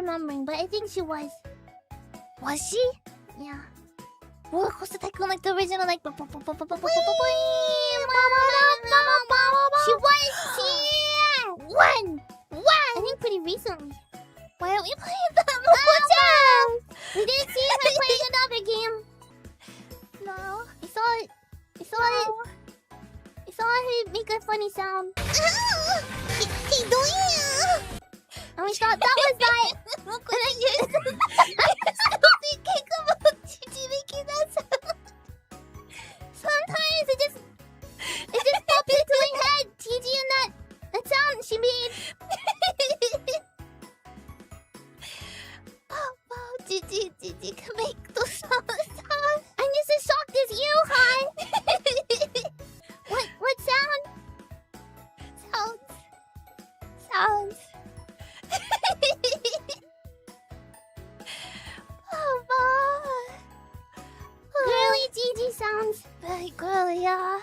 remembering, but I think she was. Was she? Yeah. Roller Coaster Tycoon, like the original, like. She was here! One! I think pretty recently. Why aren't we playing that Mococo? We didn't see her playing another game. No. We saw it. We saw her make a funny sound. And we thought that was that. And I still thinking about Gigi making that sound. Sometimes it just popped into my head. Gigi and that sound she made. Oh wow, Gigi can make those sounds. I'm just as shocked as you, hon. What sound? Sounds. Oh boy. Girly Gigi sounds very girly, yeah.